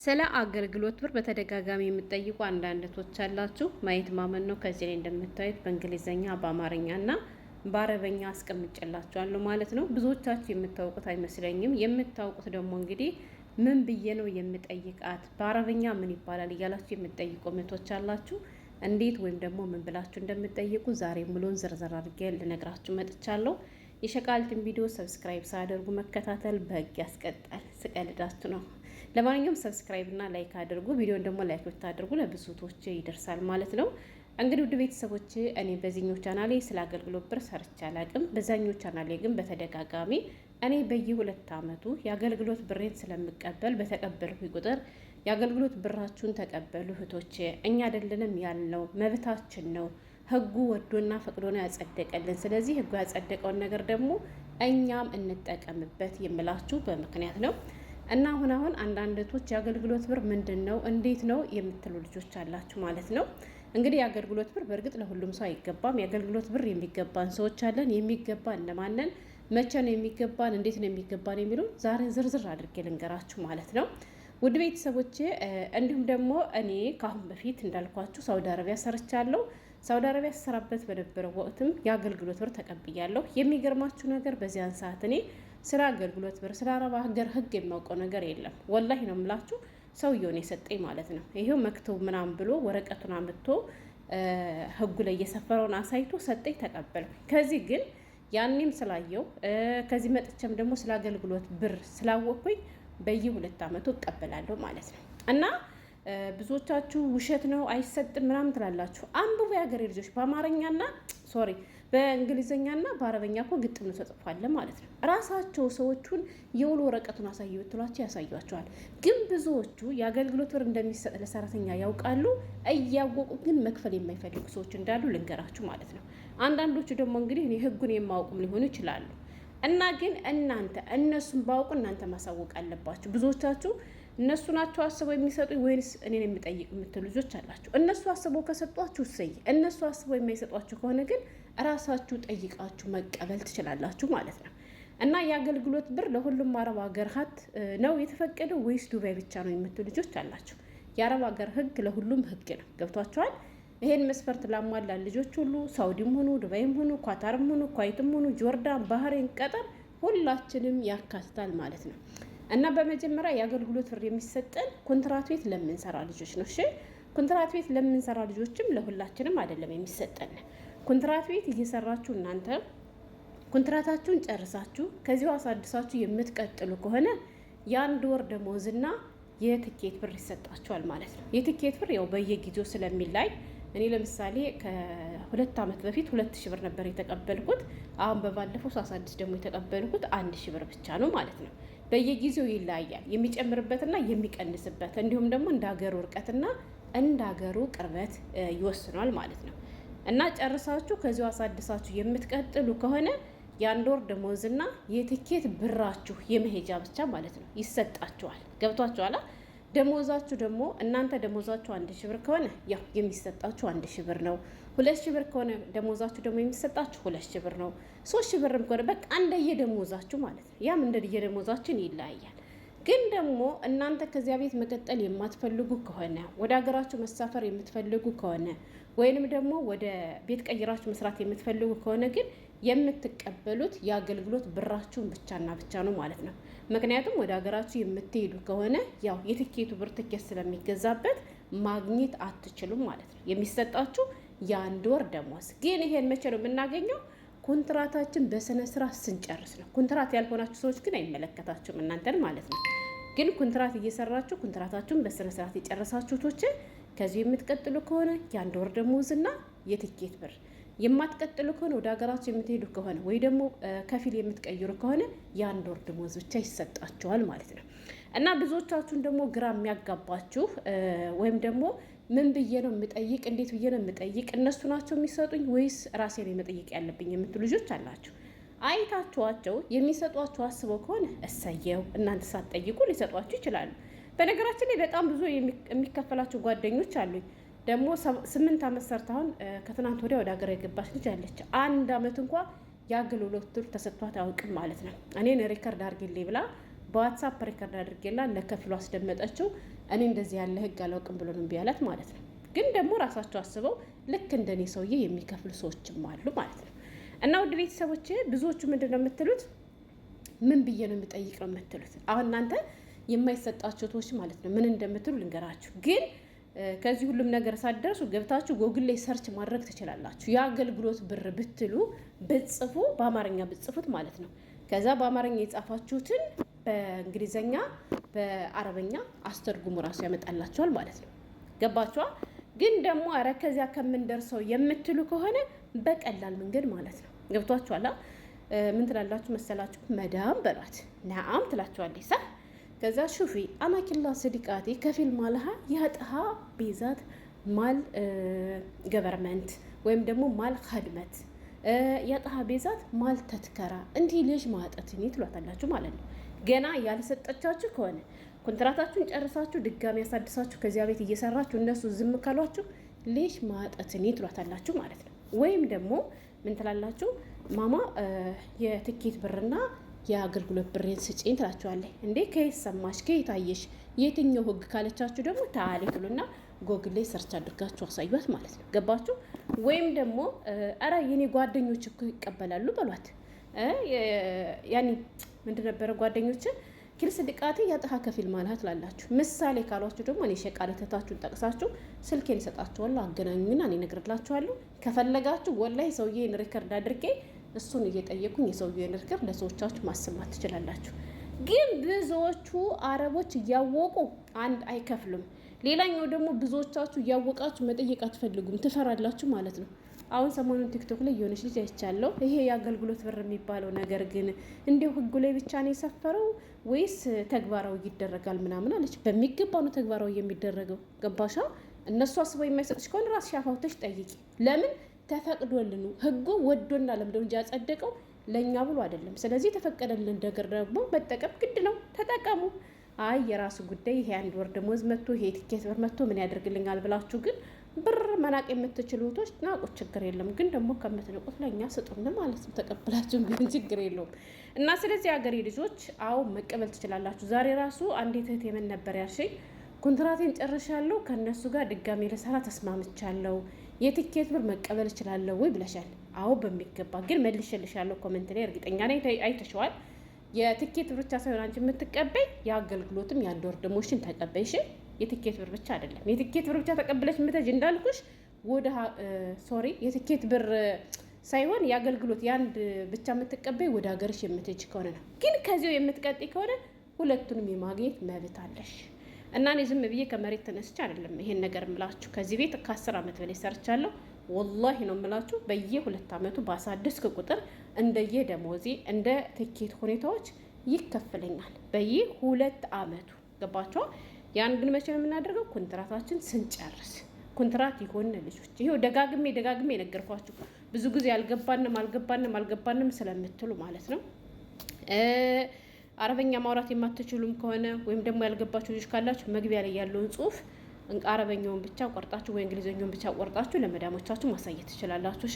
ስለ አገልግሎት ብር በተደጋጋሚ የምትጠይቁ አንዳንድ እህቶች አላችሁ። ማየት ማመን ነው። ከዚህ ላይ እንደምታዩት በእንግሊዝኛ በአማርኛ እና በአረበኛ አስቀምጬላችኋለሁ ማለት ነው። ብዙዎቻችሁ የምታውቁት አይመስለኝም። የምታውቁት ደግሞ እንግዲህ ምን ብዬ ነው የምጠይቃት፣ በአረበኛ ምን ይባላል እያላችሁ የምትጠይቁ እህቶች አላችሁ። እንዴት ወይም ደግሞ ምን ብላችሁ እንደምትጠይቁ ዛሬ ሙሉን ዝርዝር አድርጌ ልነግራችሁ መጥቻለሁ። የሸቃልትን ቪዲዮ ሰብስክራይብ ሳያደርጉ መከታተል በህግ ያስቀጣል። ስቀልዳችሁ ነው። ለማንኛውም ሰብስክራይብ እና ላይክ አድርጉ። ቪዲዮን ደግሞ ላይክ ብታደርጉ ለብዙቶች ይደርሳል ማለት ነው። እንግዲህ ውድ ቤተሰቦች እኔ በዚህኛው ቻናሌ ስለ አገልግሎት ብር ሰርቼ አላቅም። በዛኛው ቻናሌ ግን በተደጋጋሚ እኔ በየሁለት ዓመቱ የአገልግሎት ብሬን ስለምቀበል በተቀበልኩ ቁጥር የአገልግሎት ብራችሁን ተቀበሉ እህቶቼ፣ እኛ አይደለንም ያልነው መብታችን ነው። ህጉ ወዶና ፈቅዶ ነው ያጸደቀልን። ስለዚህ ህጉ ያጸደቀውን ነገር ደግሞ እኛም እንጠቀምበት የምላችሁ በምክንያት ነው። እና አሁን አንዳንድ እህቶች የአገልግሎት ብር ምንድን ነው እንዴት ነው የምትሉ ልጆች አላችሁ ማለት ነው። እንግዲህ የአገልግሎት ብር በእርግጥ ለሁሉም ሰው አይገባም። የአገልግሎት ብር የሚገባን ሰዎች አለን። የሚገባን እነማንን፣ መቼ ነው የሚገባን፣ እንዴት ነው የሚገባን የሚሉ ዛሬ ዝርዝር አድርጌ ልንገራችሁ ማለት ነው። ውድ ቤተሰቦቼ እንዲሁም ደግሞ እኔ ከአሁን በፊት እንዳልኳችሁ ሳውዲ አረቢያ ሰርቻለሁ። ሳውዲ አረቢያ ስሰራበት በነበረው ወቅትም የአገልግሎት ብር ተቀብያለሁ። የሚገርማችሁ ነገር በዚያን ሰዓት እኔ ስለ አገልግሎት ብር ስለ አረብ ሀገር ህግ የማውቀው ነገር የለም። ወላሂ ነው የምላችሁ። ሰውየውን የሰጠኝ ማለት ነው። ይሄው መክተው ምናምን ብሎ ወረቀቱን አምጥቶ ህጉ ላይ የሰፈረውን አሳይቶ ሰጠኝ፣ ተቀበልኩ። ከዚህ ግን ያኔም ስላየው ከዚህ መጥቼም ደግሞ ስለ አገልግሎት ብር ስላወቅኩኝ በየሁለት ዓመቱ እቀበላለሁ ማለት ነው። እና ብዙዎቻችሁ ውሸት ነው አይሰጥም ምናምን ትላላችሁ። አንብቡ የሀገሬ ልጆች። በአማርኛና በእንግሊዝኛና በአረበኛ እኮ ግጥም ነው ተጽፏል ማለት ነው። ራሳቸው ሰዎቹን የውሎ ወረቀቱን አሳዩ ብትሏቸው ያሳዩቸዋል። ግን ብዙዎቹ የአገልግሎት ብር እንደሚሰጥ ለሰራተኛ ያውቃሉ። እያወቁ ግን መክፈል የማይፈልጉ ሰዎች እንዳሉ ልንገራችሁ ማለት ነው። አንዳንዶቹ ደግሞ እንግዲህ እኔ ህጉን የማውቁም ሊሆኑ ይችላሉ። እና ግን እናንተ እነሱን ባውቁ እናንተ ማሳወቅ አለባችሁ። ብዙዎቻችሁ እነሱ ናቸው አስበው የሚሰጡ ወይንስ እኔን የሚጠይቅ የምትሉ ልጆች አላችሁ። እነሱ አስበው ከሰጧችሁ እሰይ፣ እነሱ አስበው የማይሰጧችሁ ከሆነ ግን እራሳችሁ ጠይቃችሁ መቀበል ትችላላችሁ ማለት ነው። እና የአገልግሎት ብር ለሁሉም አረብ ሀገር ሀት ነው የተፈቀደው ወይስ ዱባይ ብቻ ነው የምትሉ ልጆች አላችሁ። የአረብ ሀገር ህግ ለሁሉም ህግ ነው። ገብቷችኋል? ይሄን መስፈርት ላሟላ ልጆች ሁሉ ሳውዲም ሆኑ ዱባይም ሆኑ ኳታርም ሆኑ ኩዌትም ሆኑ ጆርዳን፣ ባህሬን፣ ቀጠር ሁላችንም ያካትታል ማለት ነው። እና በመጀመሪያ የአገልግሎት ብር የሚሰጠን ኮንትራት ቤት ለምንሰራ ልጆች ነው። እሺ፣ ኮንትራት ቤት ለምንሰራ ልጆችም ለሁላችንም አይደለም የሚሰጠን። ኮንትራት ቤት እየሰራችሁ እናንተ ኮንትራታችሁን ጨርሳችሁ ከዚሁ አሳድሳችሁ የምትቀጥሉ ከሆነ የአንድ ወር ደሞዝና የትኬት ብር ይሰጣችኋል ማለት ነው። የትኬት ብር ያው በየጊዜው ስለሚላይ እኔ ለምሳሌ ከ2 ዓመት በፊት 2000 ብር ነበር የተቀበልኩት። አሁን በባለፈው ሳሳድስ ደግሞ የተቀበልኩት 1000 ብር ብቻ ነው ማለት ነው። በየጊዜው ይለያያል፣ የሚጨምርበትና የሚቀንስበት እንዲሁም ደግሞ እንደ ሀገሩ እርቀትና እንደ ሀገሩ ቅርበት ይወስኗል ማለት ነው። እና ጨርሳችሁ ከዚሁ አሳድሳችሁ የምትቀጥሉ ከሆነ የአንድ ወር ደሞዝና የትኬት ብራችሁ የመሄጃ ብቻ ማለት ነው ይሰጣችኋል። ገብቷችኋል? ደሞዛችሁ ደግሞ እናንተ ደሞዛችሁ 1000 ብር ከሆነ ያው የሚሰጣችሁ 1000 ብር ነው። 2000 ብር ከሆነ ደሞዛችሁ ደግሞ የሚሰጣችሁ 2000 ብር ነው። 3000 ብርም ከሆነ በቃ እንደየደሞዛችሁ ማለት ነው። ያም እንደየደሞዛችን ይለያያል። ግን ደግሞ እናንተ ከዚያ ቤት መቀጠል የማትፈልጉ ከሆነ ወደ ሀገራችሁ መሳፈር የምትፈልጉ ከሆነ ወይንም ደግሞ ወደ ቤት ቀይራችሁ መስራት የምትፈልጉ ከሆነ ግን የምትቀበሉት የአገልግሎት ብራችሁን ብቻና ብቻ ነው ማለት ነው። ምክንያቱም ወደ ሀገራችሁ የምትሄዱ ከሆነ ያው የትኬቱ ብር ትኬት ስለሚገዛበት ማግኘት አትችሉም ማለት ነው። የሚሰጣችሁ የአንድ ወር ደሞዝ። ግን ይሄን መቼ ነው የምናገኘው? ኮንትራታችን በስነ ስርዓት ስንጨርስ ነው። ኮንትራት ያልሆናችሁ ሰዎች ግን አይመለከታችሁም እናንተን ማለት ነው። ግን ኮንትራት እየሰራችሁ ኮንትራታችሁን በስነ ስርዓት የጨረሳችሁ ቶች ከዚህ የምትቀጥሉ ከሆነ የአንድ ወር ደሞዝና የትኬት ብር፣ የማትቀጥሉ ከሆነ ወደ ሀገራችሁ የምትሄዱ ከሆነ ወይ ደግሞ ከፊል የምትቀይሩ ከሆነ የአንድ ወር ደሞዝ ብቻ ይሰጣችኋል ማለት ነው። እና ብዙዎቻችሁን ደግሞ ግራ የሚያጋባችሁ ወይም ደግሞ ምን ብዬ ነው የምጠይቅ፣ እንዴት ብዬ ነው የምጠይቅ፣ እነሱ ናቸው የሚሰጡኝ ወይስ ራሴ ነው መጠየቅ ያለብኝ የምትሉ ልጆች አላችሁ። አይታችኋቸው የሚሰጧችሁ አስበው ከሆነ እሰየው፣ እናንተ ሳትጠይቁ ሊሰጧችሁ ይችላሉ። በነገራችን ላይ በጣም ብዙ የሚከፈላቸው ጓደኞች አሉኝ። ደግሞ 8 ዓመት ሰርታሁን ከትናንት ወዲያ ወደ ሀገር የገባች ልጅ አለች። 1 ዓመት እንኳ የአገልግሎት ብር ተሰጥቷት አያውቅም ማለት ነው። እኔን ሪከርድ አድርጌልኝ ብላ በዋትሳፕ ሪከርድ አድርጌላ ለከፊሉ አስደመጠችው። እኔ እንደዚህ ያለ ህግ አላውቅም ብሎ ነው ቢያላት ማለት ነው። ግን ደግሞ ራሳቸው አስበው ልክ እንደኔ ሰውዬ የሚከፍሉ ሰዎችም አሉ ማለት ነው። እና ውድ ቤተሰቦች ብዙዎቹ ምንድን ነው የምትሉት? ምን ብዬ ነው የምጠይቅ ነው የምትሉት? አሁን እናንተ የማይሰጣቸው ቶች ማለት ነው ምን እንደምትሉ ልንገራችሁ። ግን ከዚህ ሁሉም ነገር ሳትደርሱ ገብታችሁ ጎግል ላይ ሰርች ማድረግ ትችላላችሁ። የአገልግሎት ብር ብትሉ ብጽፉ በአማርኛ ብጽፉት ማለት ነው። ከዛ በአማርኛ የጻፋችሁትን በእንግሊዘኛ በአረበኛ አስተርጉሙ ራሱ ያመጣላችኋል ማለት ነው። ገባችኋል? ግን ደግሞ ኧረ ከዚያ ከምንደርሰው የምትሉ ከሆነ በቀላል መንገድ ማለት ነው። ገብቷችኋል? ምን ትላላችሁ መሰላችሁ? መዳም በሏት ነአም ትላችኋለች ሳ ከዛ ሹፊ አናኪላ ስዲቃቴ ከፊል ማልሃ ያጥሃ ቤዛት ማል ገቨርመንት ወይም ደግሞ ማል ከድመት ያጥሃ ቤዛት ማል ተትከራ እንዲህ ልጅ ማጠትኒ ትሏታላችሁ ማለት ነው። ገና ያልሰጠቻችሁ ከሆነ ኮንትራታችሁን ጨርሳችሁ ድጋሚ ያሳድሳችሁ ከዚያ ቤት እየሰራችሁ እነሱ ዝም ካሏችሁ ልጅ ማጠትኒ ትሏታላችሁ ማለት ነው። ወይም ደግሞ ምን ትላላችሁ? ማማ የትኬት ብርና የአገልግሎት ብሬን ስጪኝ ትላችኋለች። እንዴ ከየት ሰማሽ? ከየት አየሽ? የትኛው ህግ ካለቻችሁ ደግሞ ታሌ ትሉና ጎግል ላይ ሰርች አድርጋችሁ አሳዩት ማለት ነው። ገባችሁ? ወይም ደግሞ አረ የኔ ጓደኞች እኮ ይቀበላሉ በሏት። ያኔ ምንድን ነበረ ጓደኞች ኪልስ ድቃቴ ያጥሃ ከፊል ማለት ትላላችሁ። ምሳሌ ካሏችሁ ደግሞ እኔ ሸቃለተታችሁን ጠቅሳችሁ ስልኬን ይሰጣችኋለሁ፣ አገናኙና እኔ እነግርላችኋለሁ። ከፈለጋችሁ ወላሂ ሰውዬን ሪከርድ አድርጌ እሱን እየጠየቁኝ የሰውዬን ሪከርድ ለሰዎቻችሁ ማሰማት ትችላላችሁ። ግን ብዙዎቹ አረቦች እያወቁ አንድ አይከፍሉም። ሌላኛው ደግሞ ብዙዎቻችሁ እያወቃችሁ መጠየቅ አትፈልጉም፣ ትፈራላችሁ ማለት ነው። አሁን ሰሞኑን ቲክቶክ ላይ የሆነች ልጅ አይቻለሁ። ይሄ የአገልግሎት ብር የሚባለው ነገር ግን እንዲሁ ህጉ ላይ ብቻ ነው የሰፈረው ወይስ ተግባራዊ ይደረጋል ምናምን አለች። በሚገባ ነው ተግባራዊ የሚደረገው። ገባሻ? እነሱ አስበው የማይሰጥሽ ከሆነ ራስሽ አፋውተሽ ጠይቂ። ለምን ተፈቅዶልን ህጉ ወዶና ለምደው እንጂ ያጸደቀው ለእኛ ብሎ አይደለም። ስለዚህ የተፈቀደልን ነገር ደግሞ መጠቀም ግድ ነው። ተጠቀሙ። አይ የራሱ ጉዳይ ይሄ አንድ ወር ደሞዝ መጥቶ ይሄ ቲኬት ብር መጥቶ ምን ያደርግልኛል ብላችሁ ግን ብር መናቅ የምትችሉ እህቶች ናቁት፣ ችግር የለም። ግን ደግሞ ከምትንቁት ለእኛ ስጡን ማለት ነው። ተቀብላችሁም ቢሆን ችግር የለውም። እና ስለዚህ ሀገሬ ልጆች አዎ መቀበል ትችላላችሁ። ዛሬ ራሱ አንዲት እህት የምን ነበር ያልሽኝ? ኮንትራቴን ጨርሻለሁ፣ ከእነሱ ጋር ድጋሜ ለሰራ ተስማምቻለሁ፣ የትኬት ብር መቀበል እችላለሁ ወይ ብለሻል። አዎ በሚገባ ግን መልሼልሻለሁ። ኮመንት ላይ እርግጠኛ ነኝ አይተሸዋል። የትኬት ብር ብቻ ሳይሆን አንቺ የምትቀበይ የአገልግሎትም የአንድ ወር ደሞዝሽን ተቀበይሽ። የትኬት ብር ብቻ አይደለም። የትኬት ብር ብቻ ተቀብለሽ ምተጅ እንዳልኩሽ ወደ የትኬት ብር ሳይሆን የአገልግሎት የአንድ ብቻ የምትቀበይ ወደ ሀገርሽ የምትጅ ከሆነ ነው። ግን ከዚያው የምትቀጥይ ከሆነ ሁለቱንም የማግኘት መብት አለሽ። እና እኔ ዝም ብዬ ከመሬት ተነስቼ አይደለም ይሄን ነገር ምላችሁ። ከዚህ ቤት ከ10 ዓመት በላይ ሰርቻለሁ። ወላሂ ነው ምላችሁ። በየ2 ዓመቱ ባሳደስክ ቁጥር እንደየ ደሞዜ እንደ ትኬት ሁኔታዎች ይከፈለኛል። በየ2 ዓመቱ ገባችሁ? ያን ግን መቼ ነው የምናደርገው? ኮንትራታችን ስንጨርስ። ኮንትራት ይሆን ልጆች፣ ይሄው ደጋግሜ ነገርኳችሁ። ብዙ ጊዜ አልገባንም ስለምትሉ ማለት ነው። አረበኛ ማውራት የማትችሉም ከሆነ ወይም ደግሞ ያልገባችሁ ልጆች ካላችሁ መግቢያ ላይ ያለውን ጽሁፍ አረበኛውን ብቻ ቆርጣችሁ ወይ እንግሊዘኛውን ብቻ ቆርጣችሁ ለመዳሞቻችሁ ማሳየት ትችላላችሁ። እሺ።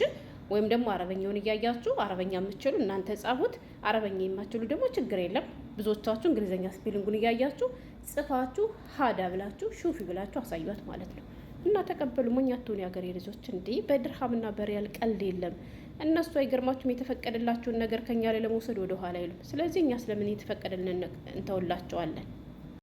ወይም ደግሞ አረበኛውን እያያችሁ አረበኛ የምትችሉ እናንተ ጻፉት፣ አረበኛ የማትችሉ ደግሞ ችግር የለም። ብዙዎቻችሁ እንግሊዘኛ ስፔሊንጉን እያያችሁ ጽፋችሁ ሀዳ ብላችሁ ሹፊ ብላችሁ አሳዩት ማለት ነው። እና ተቀበሉ። ሞኝ አትሁኑ የሀገሬ ልጆች። እንዲህ በድርሃምና በሪያል ቀልድ የለም። እነሱ አይገርማችሁም? የተፈቀደላችሁን ነገር ከኛ ላይ ለመውሰድ ወደ ኋላ አይሉም። ስለዚህ እኛ ስለምን የተፈቀደልን እንተውላቸዋለን?